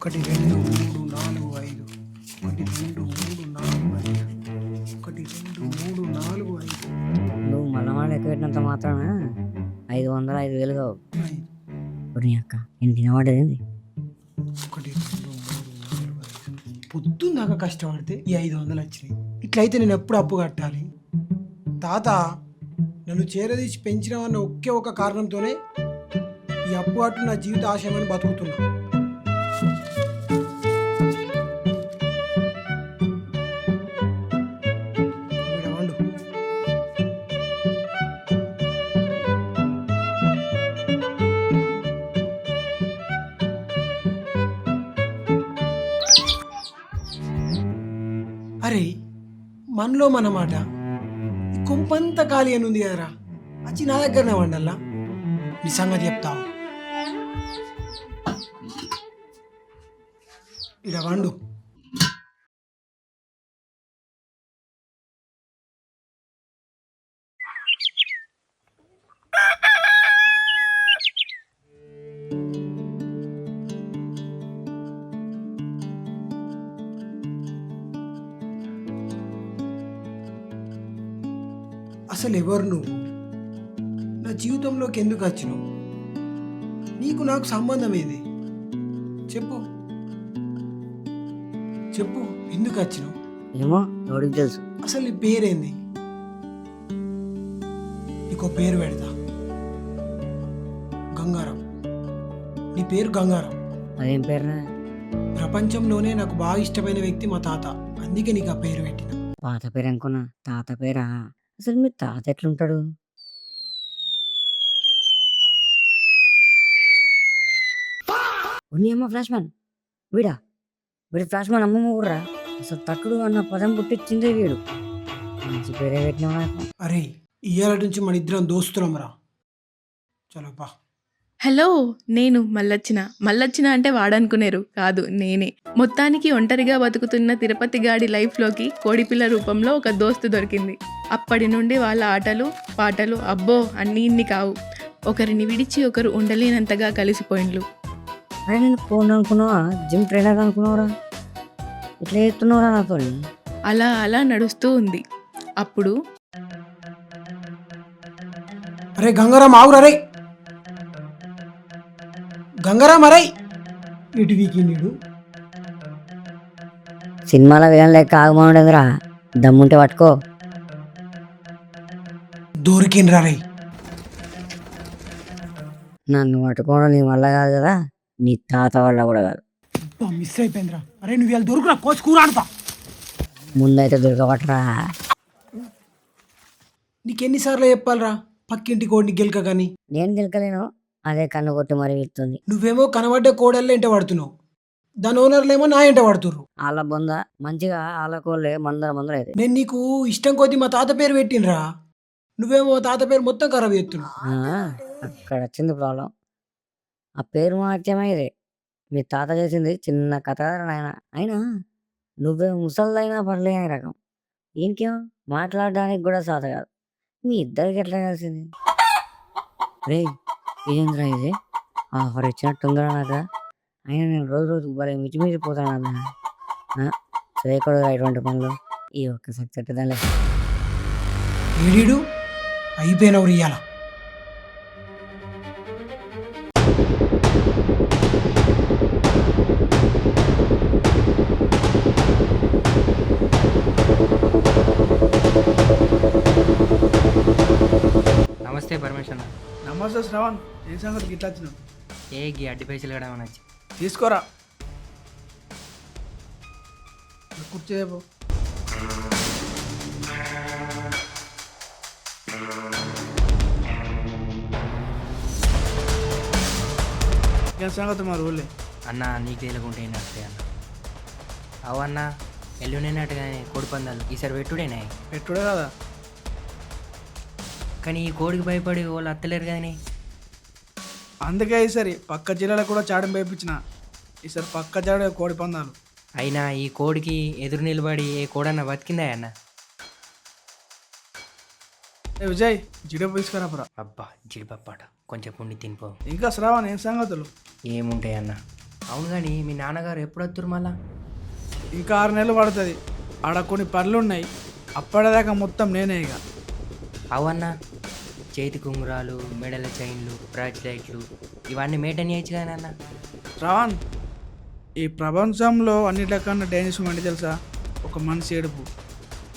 1 2 3 4 5 1 2 3 4 5 1 2 3 4 5 నువ్వు మళ్ళీ ఎక్కువ పెట్టినంత మాత్రాన 500 5,000 కావు. 5 నీ అక్క నేను తినబడేది 1 2 3 4 5 పొద్దున్నాక కష్టపడితే ఈ 500 వచ్చినాయి. ఇట్లయితే నేను ఎప్పుడు అప్పు కట్టాలి? తాత నన్ను చేరదీసి పెంచినవన్న ఒకే ఒక కారణంతోనే ఈ అప్పు అటు నా జీవిత ఆశయమని బతుకుతున్నా. ఈడ వండు. అరే మనలో మన మాట ఈ కొంపంత ఖాళీ అని ఉంది కదరా, వచ్చి నా దగ్గరనే వండల్లా. నీ సంగతి చెప్తావు. ఇడ వండు. అసలు ఎవరు నువ్వు? నా జీవితంలోకి ఎందుకు వచ్చినావు? నీకు నాకు సంబంధం ఏది? చెప్పు చెప్పు, ఎందుకు వచ్చినావు? ఏమో ఎవరికి తెలుసు. అసలు నీ పేరేంది? నీకో పేరు పెడతా, గంగారాం. నీ పేరు గంగారాం. అదేం పేరునా? ప్రపంచంలోనే నాకు బాగా ఇష్టమైన వ్యక్తి మా తాత, అందుకే నీకు ఆ పేరు పెట్టిన. పాత పేరు అనుకున్నా, తాత పేరా? అసలు మీ తాత ఎట్లుంటాడు? ఉన్ని అమ్మ ఫ్లాష్ మ్యాన్ వీడా? వీడు ఫ్లాష్ మ్యాన్ అమ్మమ్మ ఊర్రా. అసలు తట్టుడు అన్న పదం పుట్టించిందే వీడు. మంచి పేరే పెట్టినావు నాకు. అరే ఇయ్యాల నుంచి మన ఇద్దరం దోస్తులమరా. చలో పా. హలో, నేను మల్లొచ్చిన అంటే వాడనుకునేరు కాదు, నేనే. మొత్తానికి ఒంటరిగా బతుకుతున్న తిరుపతి గాడి లైఫ్లోకి కోడిపిల్ల రూపంలో ఒక దోస్తు దొరికింది. అప్పటి నుండి వాళ్ళ ఆటలు పాటలు అబ్బో అన్నీ ఇన్ని కావు. ఒకరిని విడిచి ఒకరు ఉండలేనంతగా కలిసిపోయిండ్లు. అరే నేను ఫోన్ అనుకున్నావా? జిమ్ ట్రైనర్ అనుకున్నావురా? ఇట్లా చేస్తున్నావురా నాతో? అలా అలా నడుస్తూ ఉంది. అప్పుడు అరే గంగారాం ఆవురా. రే గంగారాం, అరే ఇటు వీకి నీడు. సినిమాలో విలన్ లెక్క ఆగమనుడేంద్రా, దమ్ముంటే పట్టుకో. దొరికిండ్రా రే. నన్ను పట్టుకోవడం నీ వల్ల కాదు కదా, నీ తాత వల్ల కూడా కాదు. మిస్ అయిపోయిందిరా. అరే నువ్వు ఇలా దొరుకురా, కోసి కూర ఆడతా. ముందైతే దొరకబట్టరా. నీకెన్నిసార్లు చెప్పాలరా పక్కింటి కోడిని గెలక కానీ? నేను గెలకలేను, అదే కన్ను కొట్టి మరీ వెళ్తుంది. నువ్వేమో కనబడ్డ కోడల్లో ఎంట పడుతున్నావు, దాని ఓనర్లేమో నా ఎంట పడుతుర్రు. వాళ్ళ బొంద మంచిగా వాళ్ళ కోళ్ళే మందర అయితే. నేను నీకు ఇష్టం కొద్దీ మా తాత పేరు పెట్టినరా, నువ్వేమో మా తాత పేరు మొత్తం ఖరాబ్ చేస్తున్నావు. అక్కడ వచ్చింది ప్రాబ్లం. ఆ పేరు మార్చమైదే. మీ తాత చేసింది చిన్న కథ నాయన. అయినా నువ్వే ముసలిదైనా పర్లే అనే రకం. ఇంకేం మాట్లాడడానికి కూడా సాధ కాదు. మీ ఇద్దరికి ఎట్లా కలిసింది? రే ఇదేంద్రా ఇది? ఆఫర్ ఇచ్చినట్టుందా నాకు? అయినా నేను రోజు రోజు భలే మిచిమిచిపోతాను అన్న. చేయకూడదు ఇటువంటి పనులు. ఈ ఒక్కసారి చెట్టదాలే. ఏడీడు అయిపోయినవు ఇయ్యాల. నమస్తే పరమేశ్వర. నమస్తే శ్రవణ్, ఏ సంగతి గిట్లా వచ్చినావు? ఏ గీ అడ్డి పైసలు కూడా వచ్చి తీసుకోరా. కూర్చోబో. ఏం సంగతి మా ఊళ్ళే? అన్న నీకు తెలియకుంటే ఏంటంటే అన్న, అవన్న ఎల్లుండేనట్టుగానే కోడి పందాలు ఈసారి పెట్టుడేనా? పెట్టుడే కదా, కానీ ఈ కోడికి భయపడి వాళ్ళు అత్తలేరు కానీ. అందుకే ఈసారి పక్క జిల్లాలో కూడా చాడం వేయించిన. ఈసారి పక్క జాడ కోడి పందాలు. అయినా ఈ కోడికి ఎదురు నిలబడి ఏ కోడన్న బతికిందా అన్న? ఏ విజయ్, జీడిపప్పు తీసుకురాపురా. అబ్బా జీడిపప్పాట కొంచెం పుండి తినిపో. ఇంకా శ్రావణ్, ఏం సంగతులు? ఏముంటాయి అన్న, అవును కానీ మీ నాన్నగారు ఎప్పుడు వస్తారు మళ్ళా? ఇంకా 6 నెలలు పడుతుంది. ఆడ కొన్ని పనులు ఉన్నాయి, అప్పటిదాకా మొత్తం నేనే ఇక. అవన్నా చేతి కుంగురాలు, మెడల చైన్లు, బ్రాస్లైట్లు ఇవన్నీ మెయింటైన్ చేయొచ్చు కానీ అన్న. శ్రవణ్, ఈ ప్రపంచంలో అన్నిటికన్నా డేంజర్స్ ఏంటి తెలుసా? ఒక మనిషి ఏడుపు.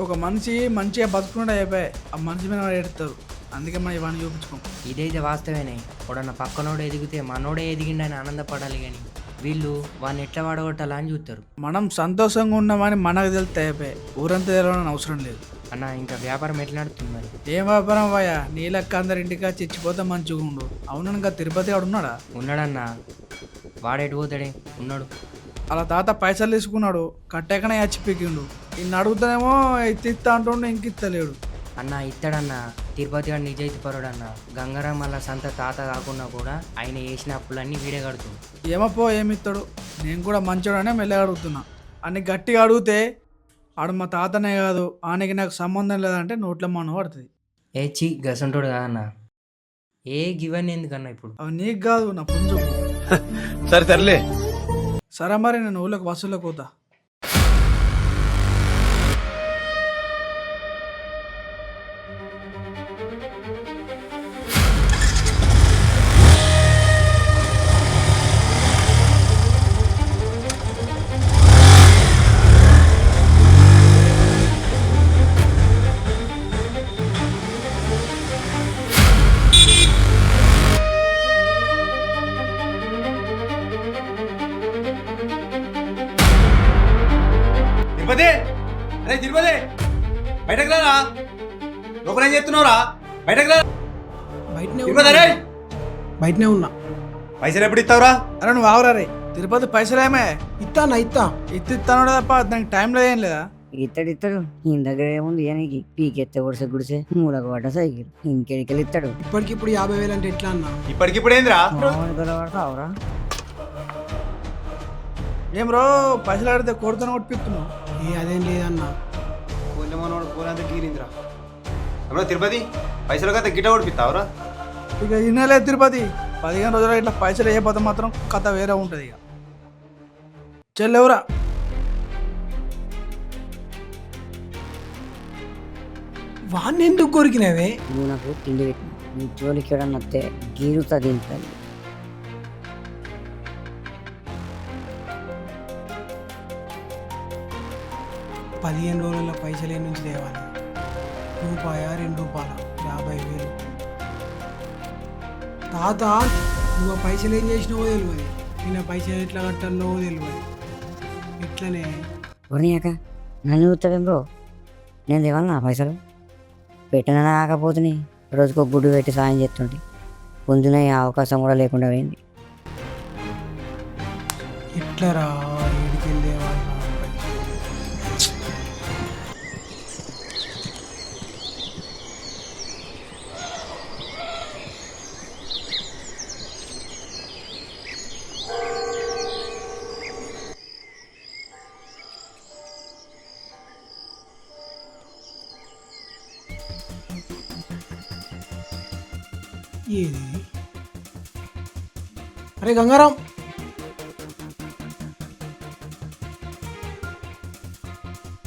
ఒక మనిషి మంచిగా బతుకుంటే అయిపోయి ఆ మనిషి మీద వాడు ఏడుతారు. అందుకే మనం ఇవన్నీ చూపించుకోం. ఇదైతే వాస్తవేనే. ఎప్పుడన్నా పక్కనోడు ఎదిగితే మనోడే ఎదిగిండని ఆనందపడాలి కానీ వీళ్ళు వాడిని ఎట్లా వాడగొట్టాలా అని చూస్తారు. మనం సంతోషంగా ఉన్నామని మనకు తెలితే అయిపోయి ఊరంతా తెలవని అవసరం లేదు. అన్న ఇంకా వ్యాపారం ఎట్లా నడుస్తుంది మరి? ఏం వ్యాపారం వాయా, నీ లెక్క అందరి ఇంటికా చచ్చిపోతే మంచిగా ఉండు. అవును, ఇంకా తిరుపతి వాడు ఉన్నాడా? ఉన్నాడన్నా. వాడెటు పోతాడే? ఉన్నాడు. అలా తాత పైసలు తీసుకున్నాడు, కట్టాకనే చచ్చిపోయిండు. ఇన్ని అడుగుతానేమో ఇత్త అంటుండే, ఇంక ఇత్తలేడు. అన్న ఇస్తాడన్నా. తిరుపతి వాడు నిజాయితీ పరుడు అన్న. గంగారాం మళ్ళా సంత తాత కాకుండా కూడా ఆయన వేసిన అప్పులన్నీ వీడే కడుతుంది. ఏమపో ఏమిస్తాడు, నేను కూడా మంచోడనే మెల్లగా అడుగుతున్నా. అన్ని గట్టిగా అడిగితే ఆడు మా తాతనే కాదు, ఆయనకి నాకు సంబంధం లేదంటే నోట్లో మనం పడుతుంది. ఏ గసంటోడు కాదన్నా. ఏ గివన్నీ ఎందుకన్నా ఇప్పుడు? అవి నీకు కాదు, నా పుంజు. సరే సర్లే. సరే మరి నేను ఊళ్ళకి బస్సులోకి పోతా. తిరుపతి, అరే తిరుపతి, బయటకు రారా. లోపల ఏం చేస్తున్నావురా? బయటకు రా. బయటనే తిరుపతి, అరే బయటనే ఉన్నా. పైసలు ఎప్పుడు ఇస్తావురా? అరే నువ్వు ఆవురా రే. తిరుపతి పైసలేమే ఇత్తా ఇస్తాను తప్ప దానికి టైం లేదేం లేదా? ఇస్తాడు. ఈయన దగ్గర ఏముంది ఈయనకి? పీకెత్తే గుడిసె గుడిసే, మూలకు పడ్డ సైకిల్, ఇంకెడికెళ్ళి ఇస్తాడు. ఇప్పటికిప్పుడు 50,000 అంటే ఎట్లా అన్నా? ఇప్పటికిప్పుడు ఏందిరా? పడతావురా? ఏం రో, పైసలు ఆడితే కొడుతున్నా కొట్టిస్తున్నావు. అదేం లేదన్నా. పోలేంత గీరిందిరా. అమ్మా తిరుపతి, పైసలు కదా గిట్ట ఓడిపిస్తావురా? ఇక ఇన్నలే తిరుపతి, 15 రోజులు ఇట్లా పైసలు వేయకపోతే మాత్రం కథ వేరే ఉంటుంది. ఇక చెల్లెవరా? వాడిని ఎందుకు కొరికినావే? నువ్వు నాకు తిండి పెట్టిన, నీ జోలికి ఎవడన్నా వస్తే గీరుతా తింటాను. పదిహేను రోజుల పైసలే నుంచి తేవాలి. రూపాయ 2 రూపాయల 50,000. తాత, నువ్వు ఆ పైసలు ఏం చేసినావో తెలియదు, నేను పైసలు ఎట్లా కట్టాలో తెలియదు. ఇట్లనే కొనియాక నన్ను చూస్తావేం బ్రో? నేను దేవాలన్నా పైసలు పెట్టినా కాకపోతే రోజుకు ఒక గుడ్డు పెట్టి సాయం చేస్తుంటే పొందిన అవకాశం కూడా లేకుండా పోయింది. ఇట్లరా ఏడికెళ్ళే వాళ్ళ ఏది? అరే గంగారాం,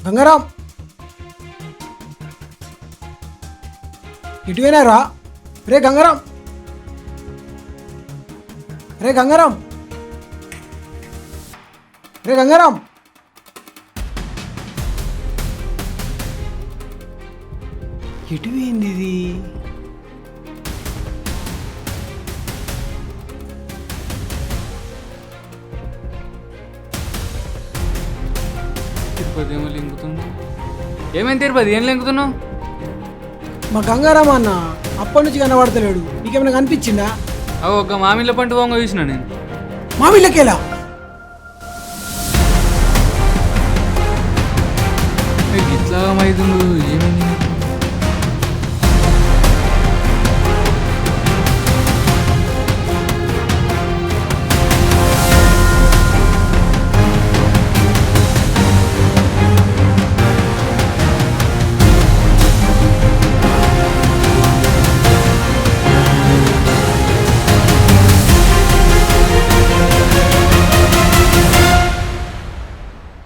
గంగారాం ఇటువైనారా? రే గంగారాం, రే గంగారాం, రే గంగారాం. ఎటువైంది ఇది? తిరుపతి ఏమో లింకుతున్నావు. ఏమైంది తిరుపతి, ఏం లింకుతున్నావు? మా గంగారాం అన్న అప్పటి నుంచి కనబడతలేడు. నీకేమైనా కనిపించిందా? అవి ఒక మామిళ్ళ పంట వంగ చూసిన నేను. మా వీళ్ళకేలా? ఇట్లా మైదుండు ఏమైంది?